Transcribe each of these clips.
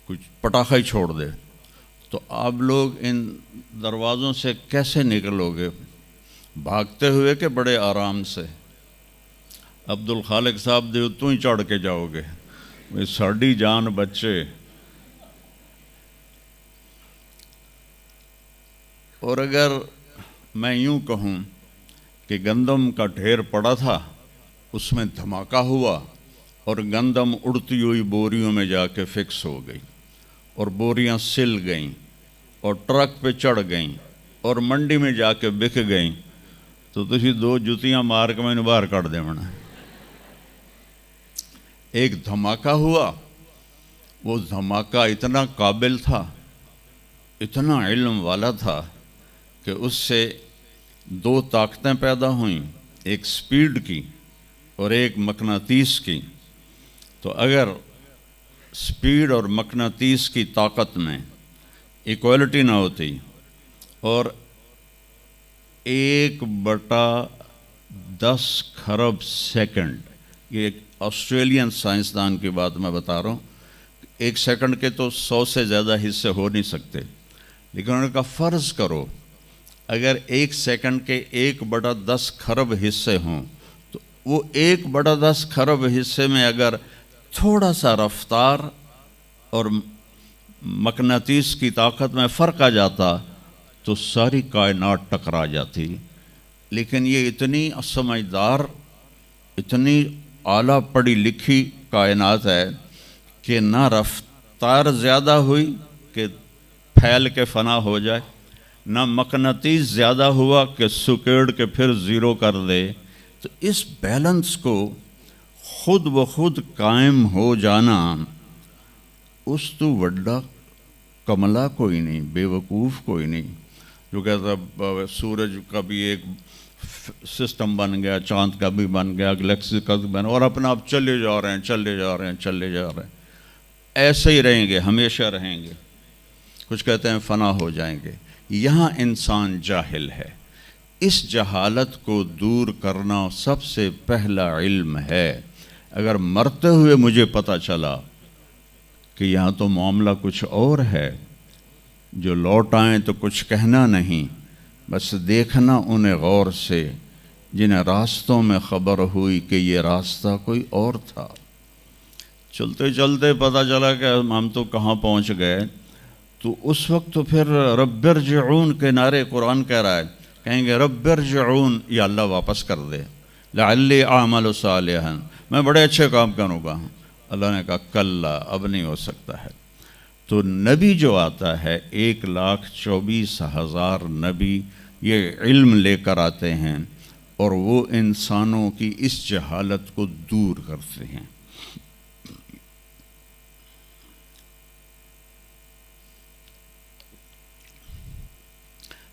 کچھ پٹاخہ ہی چھوڑ دے، تو آپ لوگ ان دروازوں سے کیسے نکلو گے؟ بھاگتے ہوئے کہ بڑے آرام سے؟ عبد الخالق صاحب دے تو ہی چڑھ کے جاؤ گے، ساڑی جان بچے۔ اور اگر میں یوں کہوں کہ گندم کا ڈھیر پڑا تھا، اس میں دھماکہ ہوا اور گندم اڑتی ہوئی بوریوں میں جا کے فکس ہو گئی، اور بوریاں سل گئیں اور ٹرک پہ چڑھ گئیں اور منڈی میں جا کے بک گئیں، تو تسی دو جتیاں مار کے میں باہر کٹ دے منا۔ ایک دھماکہ ہوا، وہ دھماکہ اتنا قابل تھا، اتنا علم والا تھا کہ اس سے دو طاقتیں پیدا ہوئیں، ایک سپیڈ کی اور ایک مقناطیس کی۔ تو اگر سپیڈ اور مقناطیس کی طاقت میں ایکوالٹی نہ ہوتی اور 1/10 خرب سیکنڈ، یہ ایک آسٹریلین سائنسدان کی بات میں بتا رہا ہوں، ایک سیکنڈ کے تو 100 سے زیادہ حصے ہو نہیں سکتے، لیکن انہوں نے کہا فرض کرو اگر 1 سیکنڈ کے 1/10 خرب حصے ہوں، تو وہ 1/10 خرب حصے میں اگر تھوڑا سا رفتار اور مقناطیس کی طاقت میں فرق آ جاتا تو ساری کائنات ٹکرا جاتی۔ لیکن یہ اتنی سمجھدار، اتنی اعلیٰ پڑھی لکھی کائنات ہے کہ نہ رفتار زیادہ ہوئی کہ پھیل کے فنا ہو جائے، نہ مقناطیس زیادہ ہوا کہ سکیڑ کے پھر زیرو کر دے۔ تو اس بیلنس کو خود بخود قائم ہو جانا، اس تو وڈا کملا کوئی نہیں، بے وقوف کوئی نہیں، جو کہتا سورج کا بھی ایک سسٹم بن گیا، چاند کا بھی بن گیا، گلیکسی کا بھی بن گیا، اور اپنا آپ چلے جا رہے ہیں، چلے جا رہے ہیں، چلے جا رہے ہیں، ایسے ہی رہیں گے، ہمیشہ رہیں گے۔ کچھ کہتے ہیں فنا ہو جائیں گے۔ یہاں انسان جاہل ہے، اس جہالت کو دور کرنا سب سے پہلا علم ہے۔ اگر مرتے ہوئے مجھے پتہ چلا کہ یہاں تو معاملہ کچھ اور ہے، جو لوٹ آئیں تو کچھ کہنا نہیں، بس دیکھنا انہیں غور سے جنہیں راستوں میں خبر ہوئی کہ یہ راستہ کوئی اور تھا۔ چلتے چلتے پتہ چلا کہ ہم تو کہاں پہنچ گئے، تو اس وقت تو پھر رب ارجعون کے نعرے قرآن کہہ رہا ہے، کہیں گے رب ارجعون، یا اللہ واپس کر دے، لعلی اعمل صالحا، میں بڑے اچھے کام کروں گا۔ اللہ نے کہا کلا، اب نہیں ہو سکتا ہے۔ تو نبی جو آتا ہے، 1,24,000 نبی یہ علم لے کر آتے ہیں، اور وہ انسانوں کی اس جہالت کو دور کرتے ہیں۔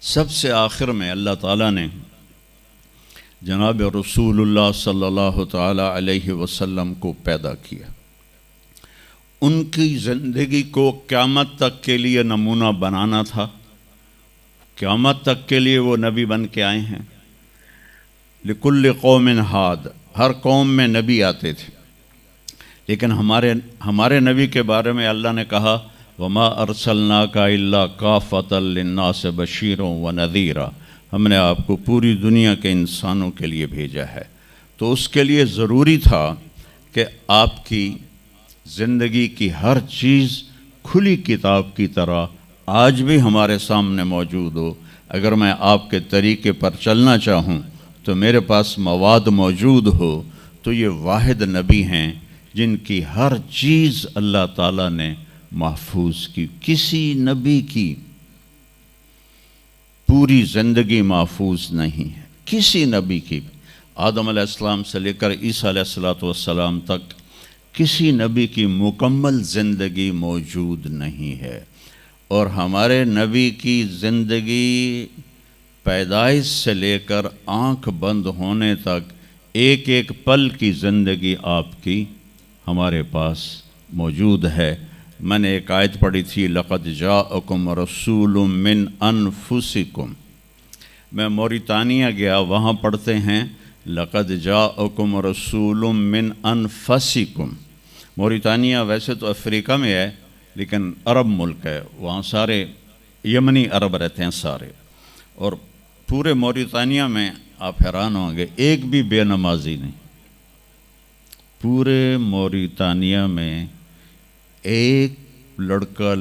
سب سے آخر میں اللہ تعالیٰ نے جناب رسول اللہ صلی اللہ تعالیٰ علیہ وسلم کو پیدا کیا، ان کی زندگی کو قیامت تک کے لیے نمونہ بنانا تھا۔ قیامت تک کے لیے وہ نبی بن کے آئے ہیں۔ لکل قوم ہاد، ہر قوم میں نبی آتے تھے، لیکن ہمارے نبی کے بارے میں اللہ نے کہا وما ارسلناک الا کافۃ للناس بشیرا ونذیرا، ہم نے آپ کو پوری دنیا کے انسانوں کے لیے بھیجا ہے۔ تو اس کے لیے ضروری تھا کہ آپ کی زندگی کی ہر چیز کھلی کتاب کی طرح آج بھی ہمارے سامنے موجود ہو۔ اگر میں آپ کے طریقے پر چلنا چاہوں تو میرے پاس مواد موجود ہو، تو یہ واحد نبی ہیں جن کی ہر چیز اللہ تعالیٰ نے محفوظ کی۔ کسی نبی کی پوری زندگی محفوظ نہیں ہے، کسی نبی کی، آدم علیہ السلام سے لے کر عیسیٰ علیہ السلام تک کسی نبی کی مکمل زندگی موجود نہیں ہے۔ اور ہمارے نبی کی زندگی پیدائش سے لے کر آنکھ بند ہونے تک ایک ایک پل کی زندگی آپ کی ہمارے پاس موجود ہے۔ میں نے ایک آیت پڑھی تھی لقد جاءکم رسول من انفسکم، میں موریتانیہ گیا، وہاں پڑھتے ہیں لقد جاءکم رسول من انفسکم۔ موریتانیہ ویسے تو افریقہ میں ہے، لیکن عرب ملک ہے، وہاں سارے یمنی عرب رہتے ہیں سارے، اور پورے موریتانیہ میں آپ حیران ہوں گے ایک بھی بے نمازی نہیں، پورے موریتانیہ میں ایک لڑکا